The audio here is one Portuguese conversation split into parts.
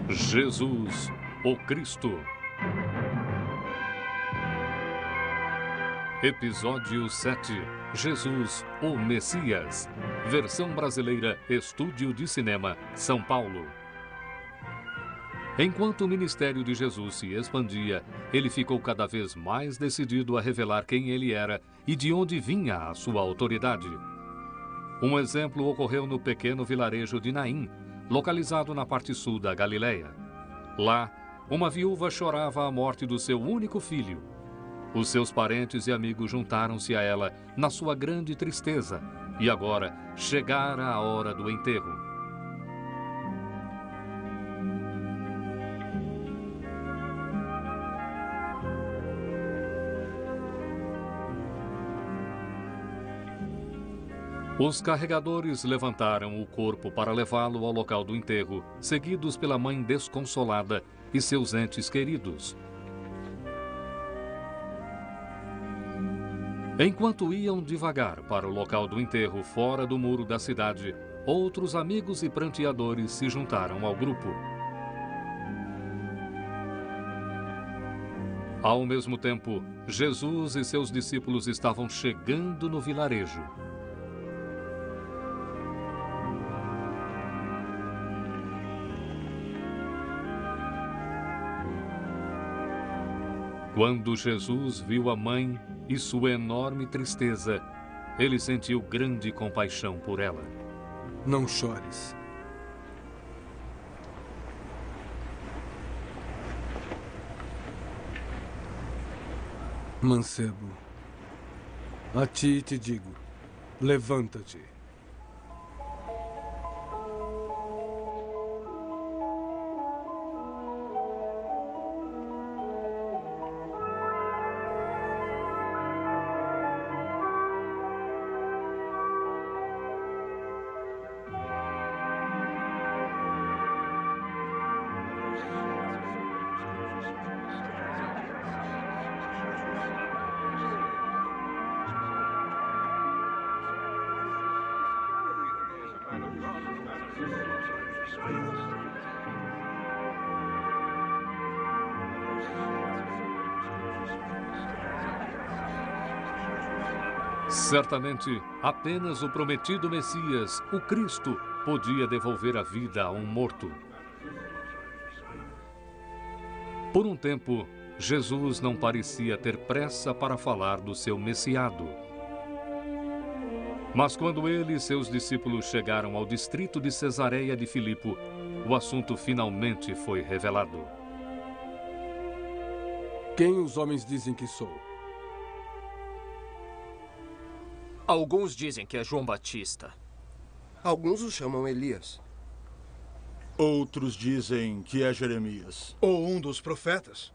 Jesus, o Cristo. Episódio 7. Jesus, o Messias. Versão brasileira, Estúdio de Cinema, São Paulo. Enquanto o ministério de Jesus se expandia, ele ficou cada vez mais decidido a revelar quem ele era e de onde vinha a sua autoridade. Um exemplo ocorreu no pequeno vilarejo de Naim, localizado na parte sul da Galileia. Lá, uma viúva chorava a morte do seu único filho. Os seus parentes e amigos juntaram-se a ela na sua grande tristeza, e agora chegara a hora do enterro. Os carregadores levantaram o corpo para levá-lo ao local do enterro, seguidos pela mãe desconsolada e seus entes queridos. Enquanto iam devagar para o local do enterro fora do muro da cidade, outros amigos e pranteadores se juntaram ao grupo. Ao mesmo tempo, Jesus e seus discípulos estavam chegando no vilarejo. Quando Jesus viu a mãe e sua enorme tristeza, ele sentiu grande compaixão por ela. Não chores. Mancebo, a ti te digo, levanta-te. Certamente, apenas o prometido Messias, o Cristo, podia devolver a vida a um morto. Por um tempo, Jesus não parecia ter pressa para falar do seu messiado. Mas quando ele e seus discípulos chegaram ao distrito de Cesareia de Filipe, o assunto finalmente foi revelado. Quem os homens dizem que sou? Alguns dizem que é João Batista. Alguns o chamam Elias. Outros dizem que é Jeremias. Ou um dos profetas.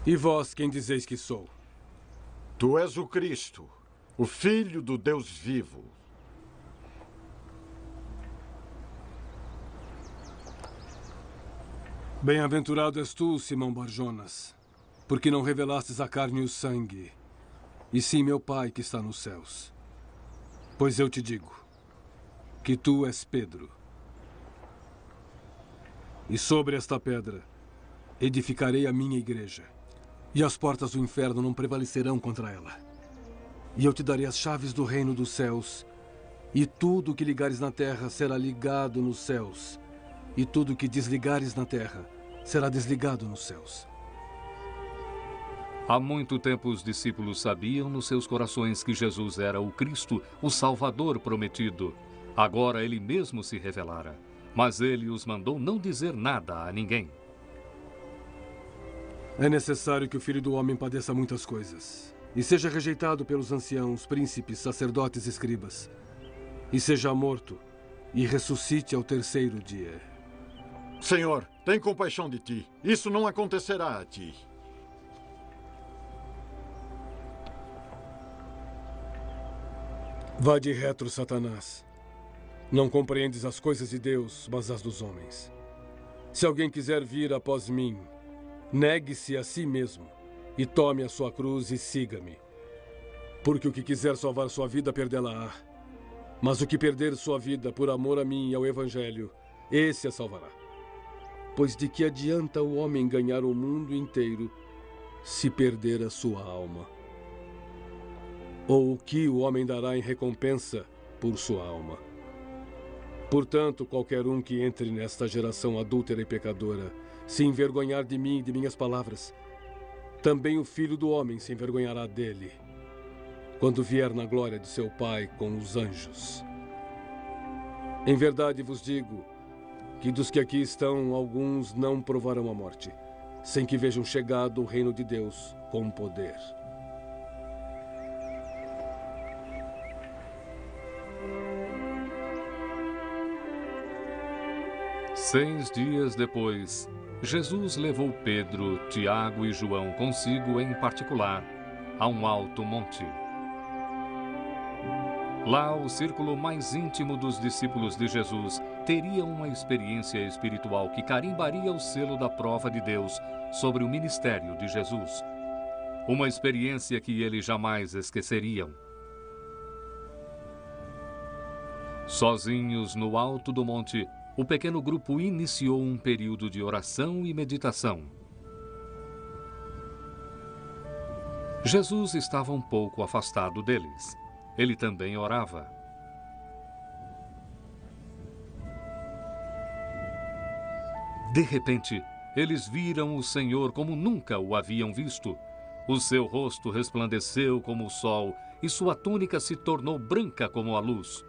E vós, quem dizeis que sou? Tu és o Cristo, o Filho do Deus vivo. Bem-aventurado és tu, Simão Barjonas, porque não revelastes a carne e o sangue, e sim meu Pai que está nos céus. Pois eu te digo que tu és Pedro, e sobre esta pedra edificarei a minha igreja, e as portas do inferno não prevalecerão contra ela. E eu te darei as chaves do reino dos céus, e tudo o que ligares na terra será ligado nos céus, e tudo o que desligares na terra será desligado nos céus. Há muito tempo os discípulos sabiam nos seus corações que Jesus era o Cristo, o Salvador prometido. Agora ele mesmo se revelara, mas ele os mandou não dizer nada a ninguém. É necessário que o Filho do Homem padeça muitas coisas, e seja rejeitado pelos anciãos, príncipes, sacerdotes e escribas, e seja morto, e ressuscite ao terceiro dia. Senhor, tem compaixão de ti. Isso não acontecerá a ti. Vá de retro, Satanás. Não compreendes as coisas de Deus, mas as dos homens. Se alguém quiser vir após mim, negue-se a si mesmo e tome a sua cruz e siga-me. Porque o que quiser salvar sua vida, perdê-la-á. Mas o que perder sua vida por amor a mim e ao Evangelho, esse a salvará. Pois de que adianta o homem ganhar o mundo inteiro se perder a sua alma? Ou o que o homem dará em recompensa por sua alma? Portanto, qualquer um que entre nesta geração adúltera e pecadora se envergonhar de mim e de minhas palavras, também o Filho do Homem se envergonhará dele, quando vier na glória de seu Pai com os anjos. Em verdade vos digo que dos que aqui estão, alguns não provarão a morte, sem que vejam chegado o reino de Deus com poder. Seis dias depois, Jesus levou Pedro, Tiago e João consigo em particular a um alto monte. Lá, o círculo mais íntimo dos discípulos de Jesus teria uma experiência espiritual que carimbaria o selo da prova de Deus sobre o ministério de Jesus. Uma experiência que eles jamais esqueceriam. Sozinhos no alto do monte, o pequeno grupo iniciou um período de oração e meditação. Jesus estava um pouco afastado deles. Ele também orava. De repente, eles viram o Senhor como nunca o haviam visto. O seu rosto resplandeceu como o sol e sua túnica se tornou branca como a luz.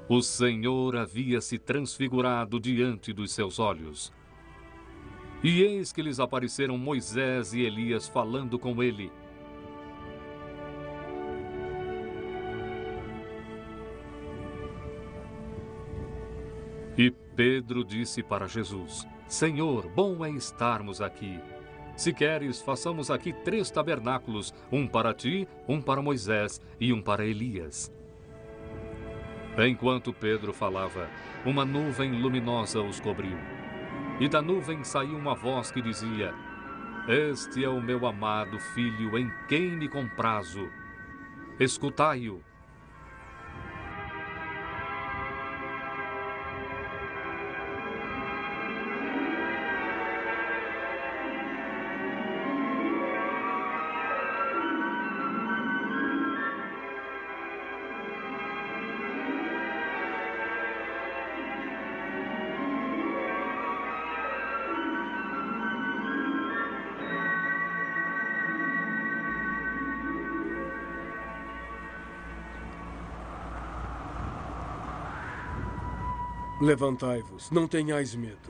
O Senhor havia se transfigurado diante dos seus olhos. E eis que lhes apareceram Moisés e Elias falando com ele. E Pedro disse para Jesus: Senhor, bom é estarmos aqui. Se queres, façamos aqui 3 tabernáculos, um para ti, um para Moisés e um para Elias. Enquanto Pedro falava, uma nuvem luminosa os cobriu. E da nuvem saiu uma voz que dizia: Este é o meu amado filho em quem me comprazo. Escutai-o. Levantai-vos, não tenhais medo.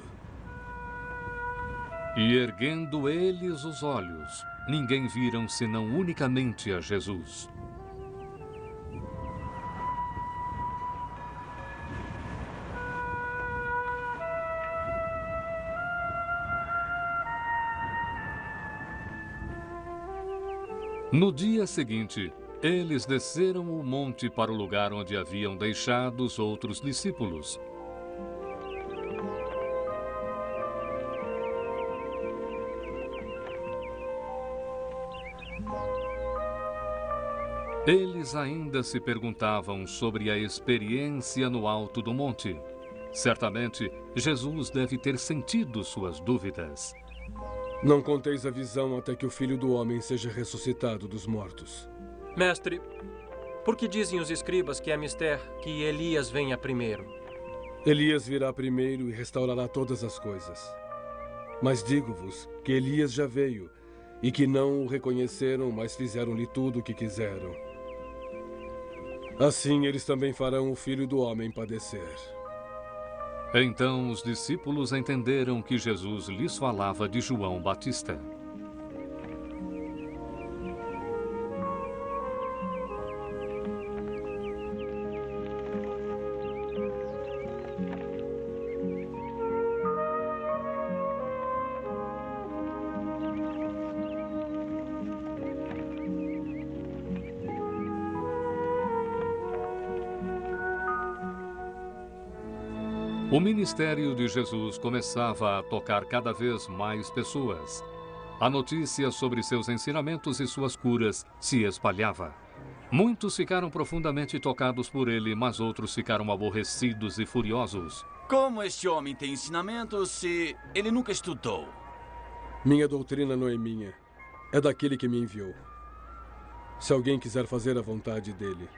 E erguendo eles os olhos, ninguém viram senão unicamente a Jesus. No dia seguinte, eles desceram o monte para o lugar onde haviam deixado os outros discípulos. Eles ainda se perguntavam sobre a experiência no alto do monte. Certamente, Jesus deve ter sentido suas dúvidas. Não conteis a visão até que o Filho do Homem seja ressuscitado dos mortos. Mestre, por que dizem os escribas que é mister que Elias venha primeiro? Elias virá primeiro e restaurará todas as coisas. Mas digo-vos que Elias já veio e que não o reconheceram, mas fizeram-lhe tudo o que quiseram. Assim eles também farão o Filho do Homem padecer. Então os discípulos entenderam que Jesus lhes falava de João Batista. O ministério de Jesus começava a tocar cada vez mais pessoas. A notícia sobre seus ensinamentos e suas curas se espalhava. Muitos ficaram profundamente tocados por ele, mas outros ficaram aborrecidos e furiosos. Como este homem tem ensinamento se ele nunca estudou? Minha doutrina não é minha, é daquele que me enviou. Se alguém quiser fazer a vontade dele,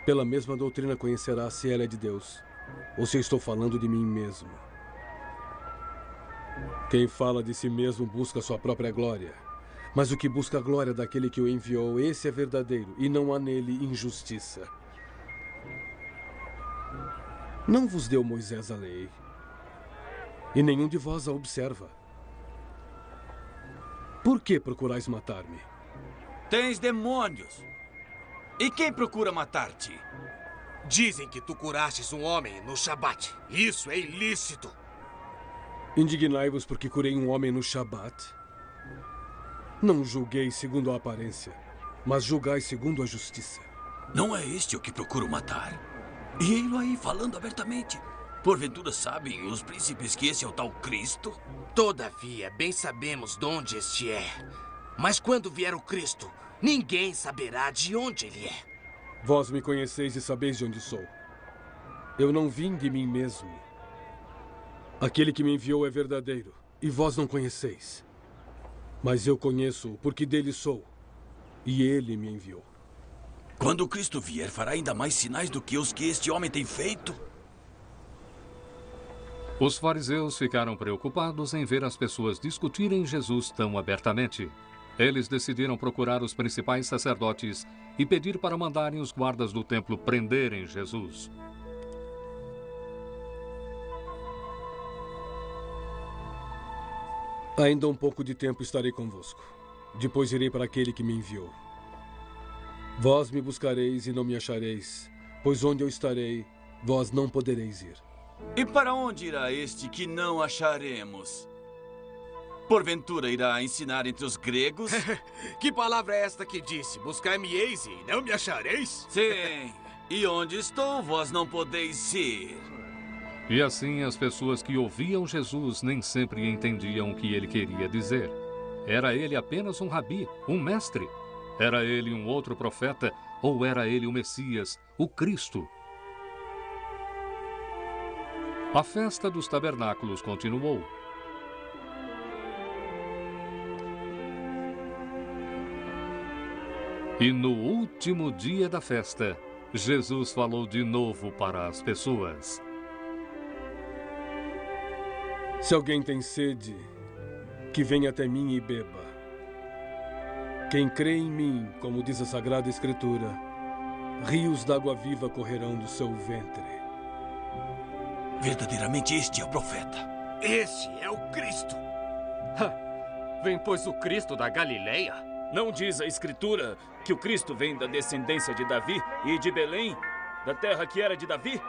pela mesma doutrina conhecerá se ela é de Deus, ou se eu estou falando de mim mesmo. Quem fala de si mesmo busca sua própria glória. Mas o que busca a glória daquele que o enviou, esse é verdadeiro, e não há nele injustiça. Não vos deu Moisés a lei, e nenhum de vós a observa. Por que procurais matar-me? Tens demônios. E quem procura matar-te? Dizem que tu curastes um homem no Shabat. Isso é ilícito. Indignai-vos porque curei um homem no Shabat. Não julguei segundo a aparência, mas julgai segundo a justiça. Não é este o que procuro matar? E ele aí falando abertamente. Porventura sabem os príncipes que esse é o tal Cristo? Todavia, bem sabemos de onde este é. Mas quando vier o Cristo, ninguém saberá de onde ele é. Vós me conheceis e sabeis de onde sou. Eu não vim de mim mesmo. Aquele que me enviou é verdadeiro, e vós não conheceis. Mas eu conheço-o porque dele sou, e ele me enviou. Quando o Cristo vier, fará ainda mais sinais do que os que este homem tem feito? Os fariseus ficaram preocupados em ver as pessoas discutirem Jesus tão abertamente. Eles decidiram procurar os principais sacerdotes e pedir para mandarem os guardas do templo prenderem Jesus. Ainda um pouco de tempo estarei convosco. Depois irei para aquele que me enviou. Vós me buscareis e não me achareis, pois onde eu estarei, vós não podereis ir. E para onde irá este que não acharemos? Porventura irá ensinar entre os gregos? Que palavra é esta que disse? Buscar-me-eis e não me achareis? Sim. E onde estou, vós não podeis ir. E assim as pessoas que ouviam Jesus nem sempre entendiam o que ele queria dizer. Era ele apenas um rabi, um mestre? Era ele um outro profeta? Ou era ele o Messias, o Cristo? A festa dos tabernáculos continuou. E no último dia da festa, Jesus falou de novo para as pessoas. Se alguém tem sede, que venha até mim e beba. Quem crê em mim, como diz a Sagrada Escritura, rios d'água viva correrão do seu ventre. Verdadeiramente este é o profeta. Este é o Cristo. Vem, pois, o Cristo da Galileia? Não diz a Escritura que o Cristo vem da descendência de Davi e de Belém, da terra que era de Davi?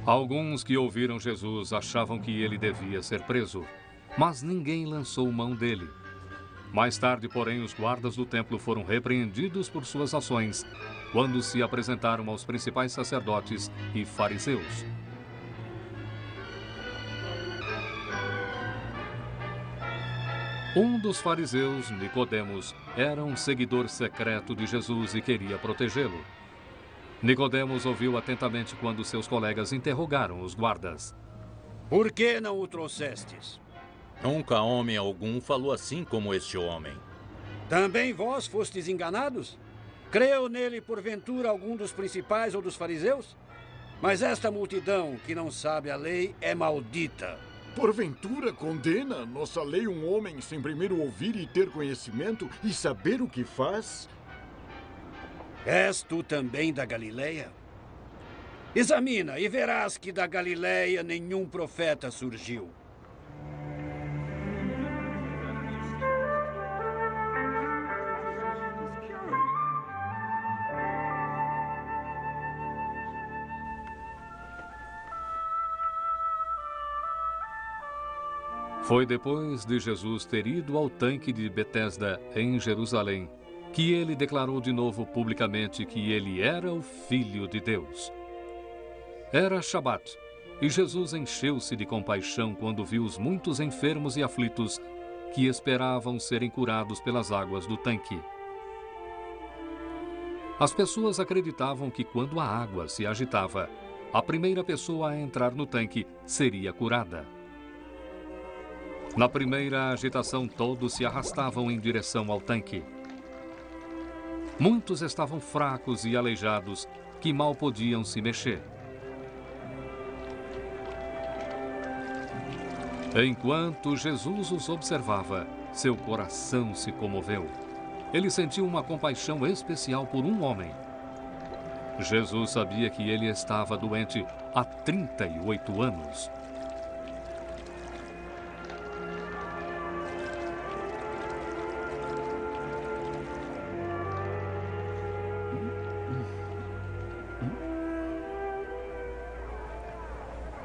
Alguns que ouviram Jesus achavam que ele devia ser preso, mas ninguém lançou mão dele. Mais tarde, porém, os guardas do templo foram repreendidos por suas ações, quando se apresentaram aos principais sacerdotes e fariseus. Um dos fariseus, Nicodemos, era um seguidor secreto de Jesus e queria protegê-lo. Nicodemos ouviu atentamente quando seus colegas interrogaram os guardas. Por que não o trouxestes? Nunca homem algum falou assim como este homem. Também vós fostes enganados? Creu nele porventura algum dos principais ou dos fariseus? Mas esta multidão que não sabe a lei é maldita. Porventura condena nossa lei um homem sem primeiro ouvir e ter conhecimento e saber o que faz? És tu também da Galileia? Examina e verás que da Galileia nenhum profeta surgiu. Foi depois de Jesus ter ido ao tanque de Betesda, em Jerusalém, que ele declarou de novo publicamente que ele era o Filho de Deus. Era Shabat, E Jesus encheu-se de compaixão quando viu os muitos enfermos e aflitos que esperavam serem curados pelas águas do tanque. As pessoas acreditavam que quando a água se agitava, a primeira pessoa a entrar no tanque seria curada. Na primeira agitação, todos se arrastavam em direção ao tanque. Muitos estavam fracos e aleijados, que mal podiam se mexer. Enquanto Jesus os observava, seu coração se comoveu. Ele sentiu uma compaixão especial por um homem. Jesus sabia que ele estava doente há 38 anos.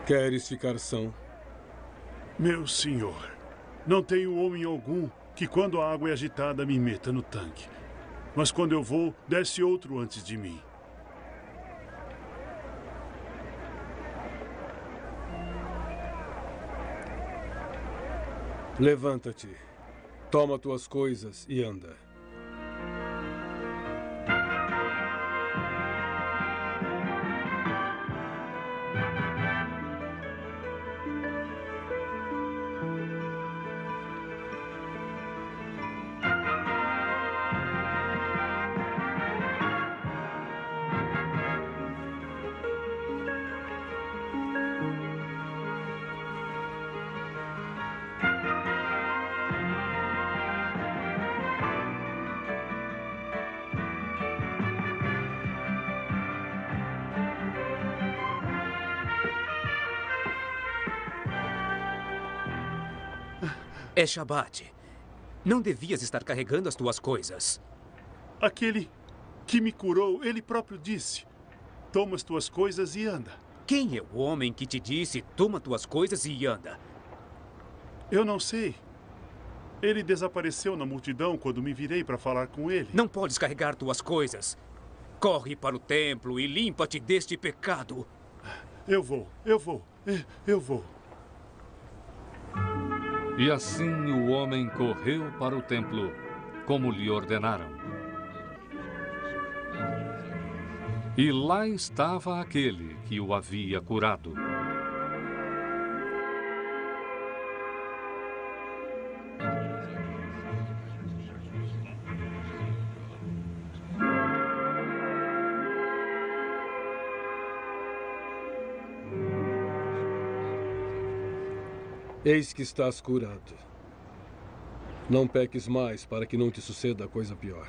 Queres ficar são? Meu senhor, não tenho homem algum que quando a água é agitada me meta no tanque. Mas quando eu vou, desce outro antes de mim. Levanta-te, toma tuas coisas e anda. É Shabat. Não devias estar carregando as tuas coisas. Aquele que me curou, ele próprio disse: toma as tuas coisas e anda. Quem é o homem que te disse, toma tuas coisas e anda? Eu não sei. Ele desapareceu na multidão quando me virei para falar com ele. Não podes carregar tuas coisas. Corre para o templo e limpa-te deste pecado. Eu vou. E assim o homem correu para o templo, como lhe ordenaram. E lá estava aquele que o havia curado. Eis que estás curado. Não peques mais para que não te suceda coisa pior.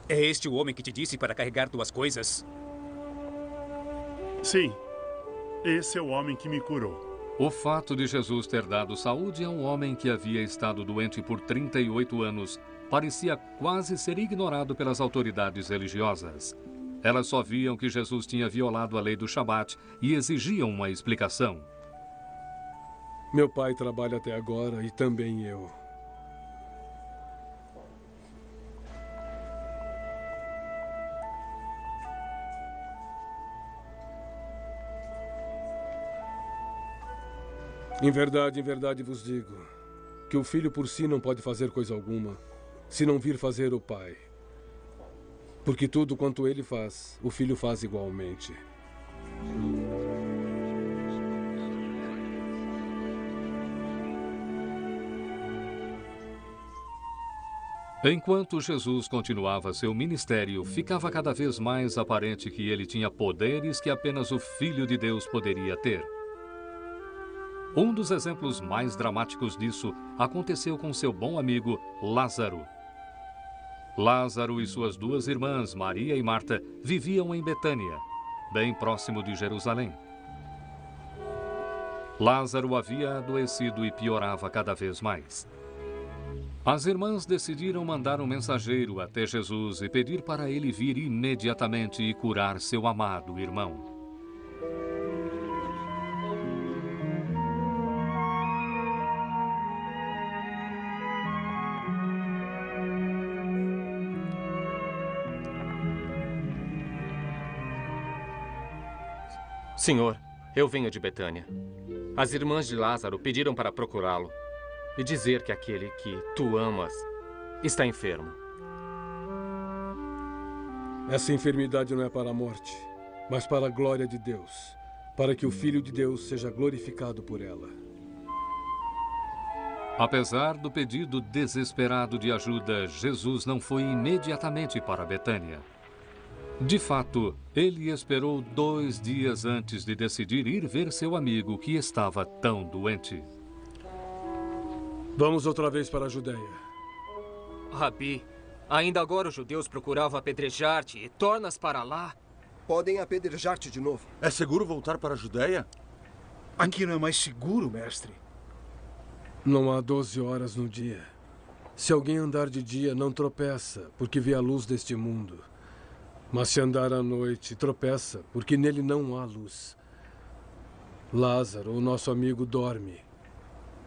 É este o homem que te disse para carregar tuas coisas? Sim. Esse é o homem que me curou. O fato de Jesus ter dado saúde a um homem que havia estado doente por 38 anos parecia quase ser ignorado pelas autoridades religiosas. Elas só viam que Jesus tinha violado a lei do Shabat e exigiam uma explicação. Meu pai trabalha até agora e também eu. Em verdade vos digo, que o filho por si não pode fazer coisa alguma, se não vir fazer o pai. Porque tudo quanto ele faz, o filho faz igualmente. Enquanto Jesus continuava seu ministério, ficava cada vez mais aparente que ele tinha poderes que apenas o Filho de Deus poderia ter. Um dos exemplos mais dramáticos disso aconteceu com seu bom amigo Lázaro. Lázaro e suas duas irmãs, Maria e Marta, viviam em Betânia, bem próximo de Jerusalém. Lázaro havia adoecido e piorava cada vez mais. As irmãs decidiram mandar um mensageiro até Jesus e pedir para ele vir imediatamente e curar seu amado irmão. Senhor, eu venho de Betânia. As irmãs de Lázaro pediram para procurá-lo e dizer que aquele que tu amas está enfermo. Essa enfermidade não é para a morte, mas para a glória de Deus, para que o Filho de Deus seja glorificado por ela. Apesar do pedido desesperado de ajuda, Jesus não foi imediatamente para Betânia. De fato, ele esperou 2 dias antes de decidir ir ver seu amigo que estava tão doente. Vamos outra vez para a Judéia. Rabi, ainda agora os judeus procuravam apedrejar-te e tornas para lá. Podem apedrejar-te de novo. É seguro voltar para a Judéia? Aqui não é mais seguro, mestre. Não há 12 horas no dia. Se alguém andar de dia, não tropeça, porque vê a luz deste mundo. Mas se andar à noite, tropeça, porque nele não há luz. Lázaro, o nosso amigo, dorme,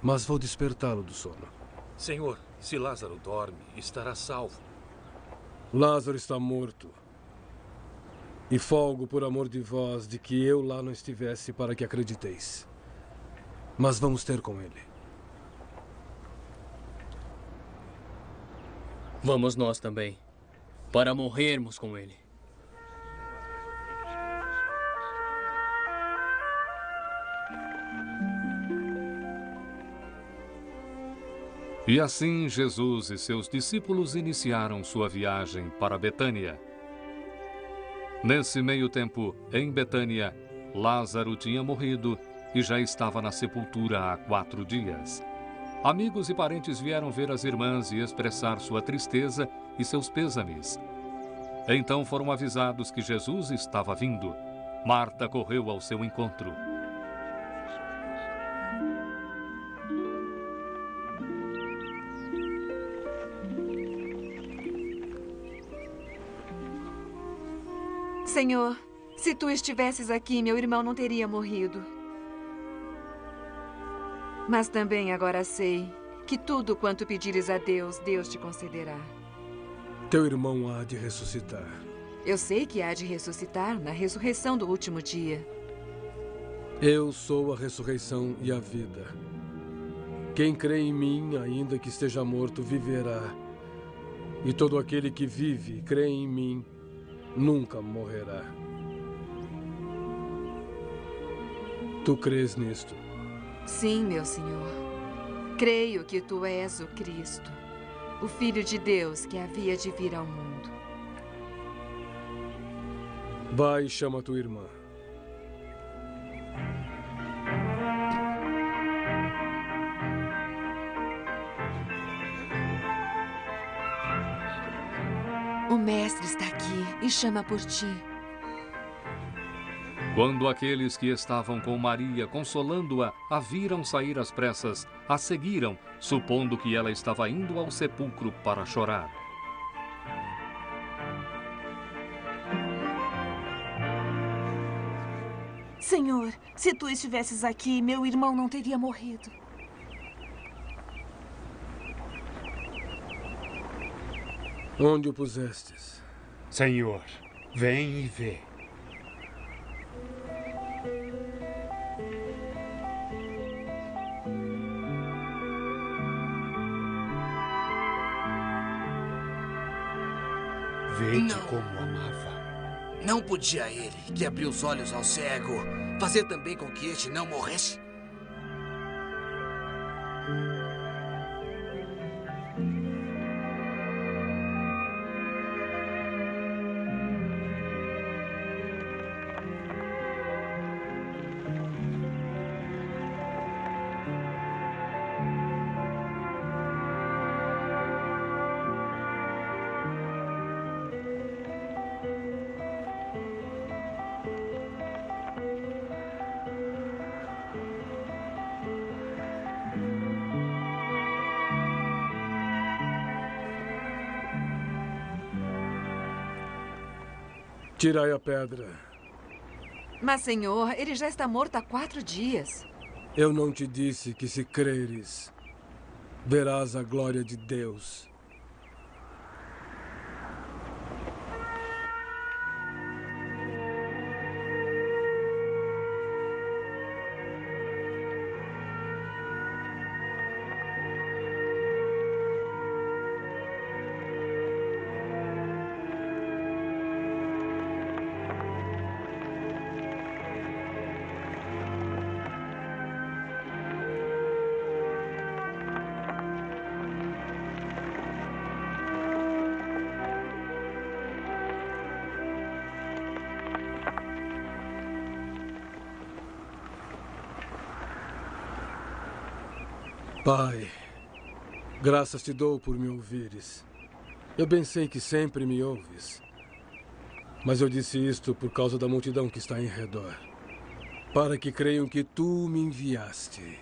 mas vou despertá-lo do sono. Senhor, se Lázaro dorme, estará salvo. Lázaro está morto. E folgo por amor de vós de que eu lá não estivesse para que acrediteis. Mas vamos ter com ele. Vamos nós também, para morrermos com ele. E assim Jesus e seus discípulos iniciaram sua viagem para Betânia. Nesse meio tempo, em Betânia, Lázaro tinha morrido e já estava na sepultura há 4 dias. Amigos e parentes vieram ver as irmãs e expressar sua tristeza e seus pêsames. Então foram avisados que Jesus estava vindo. Marta correu ao seu encontro. Senhor, se tu estivesses aqui, meu irmão não teria morrido. Mas também agora sei que tudo quanto pedires a Deus, Deus te concederá. Teu irmão há de ressuscitar. Eu sei que há de ressuscitar na ressurreição do último dia. Eu sou a ressurreição e a vida. Quem crê em mim, ainda que esteja morto, viverá. E todo aquele que vive e crê em mim, nunca morrerá. Tu crês nisto? Sim, meu Senhor. Creio que tu és o Cristo, o Filho de Deus que havia de vir ao mundo. Vai e chama tua irmã. O mestre está aqui e chama por ti. Quando aqueles que estavam com Maria, consolando-a, a viram sair às pressas, a seguiram, supondo que ela estava indo ao sepulcro para chorar. Senhor, se tu estivesses aqui, meu irmão não teria morrido. Onde o pusestes? Senhor, vem e vê. Vede como amava. Não podia ele, que abriu os olhos ao cego, fazer também com que este não morresse? Tirai a pedra. Mas, Senhor, ele já está morto há 4 dias. Eu não te disse que, se creres, verás a glória de Deus. Pai, graças te dou por me ouvires. Eu bem sei que sempre me ouves. Mas eu disse isto por causa da multidão que está em redor, para que creiam que tu me enviaste.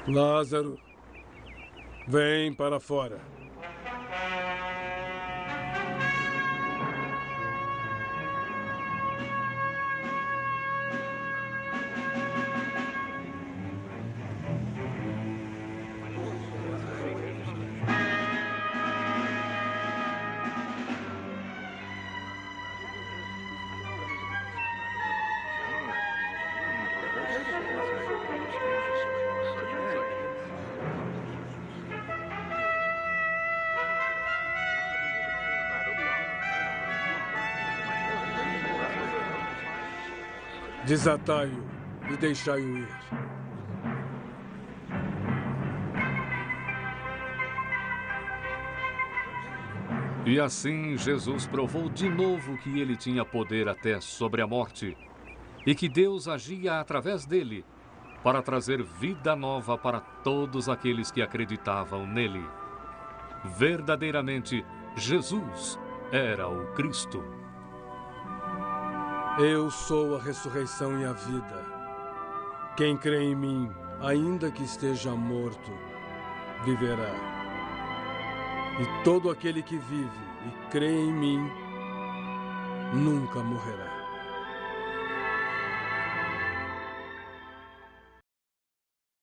Lázaro, vem para fora. Desatai-o e deixai-o ir. E assim Jesus provou de novo que ele tinha poder até sobre a morte e que Deus agia através dele para trazer vida nova para todos aqueles que acreditavam nele. Verdadeiramente, Jesus era o Cristo. Eu sou a ressurreição e a vida. Quem crê em mim, ainda que esteja morto, viverá. E todo aquele que vive e crê em mim, nunca morrerá.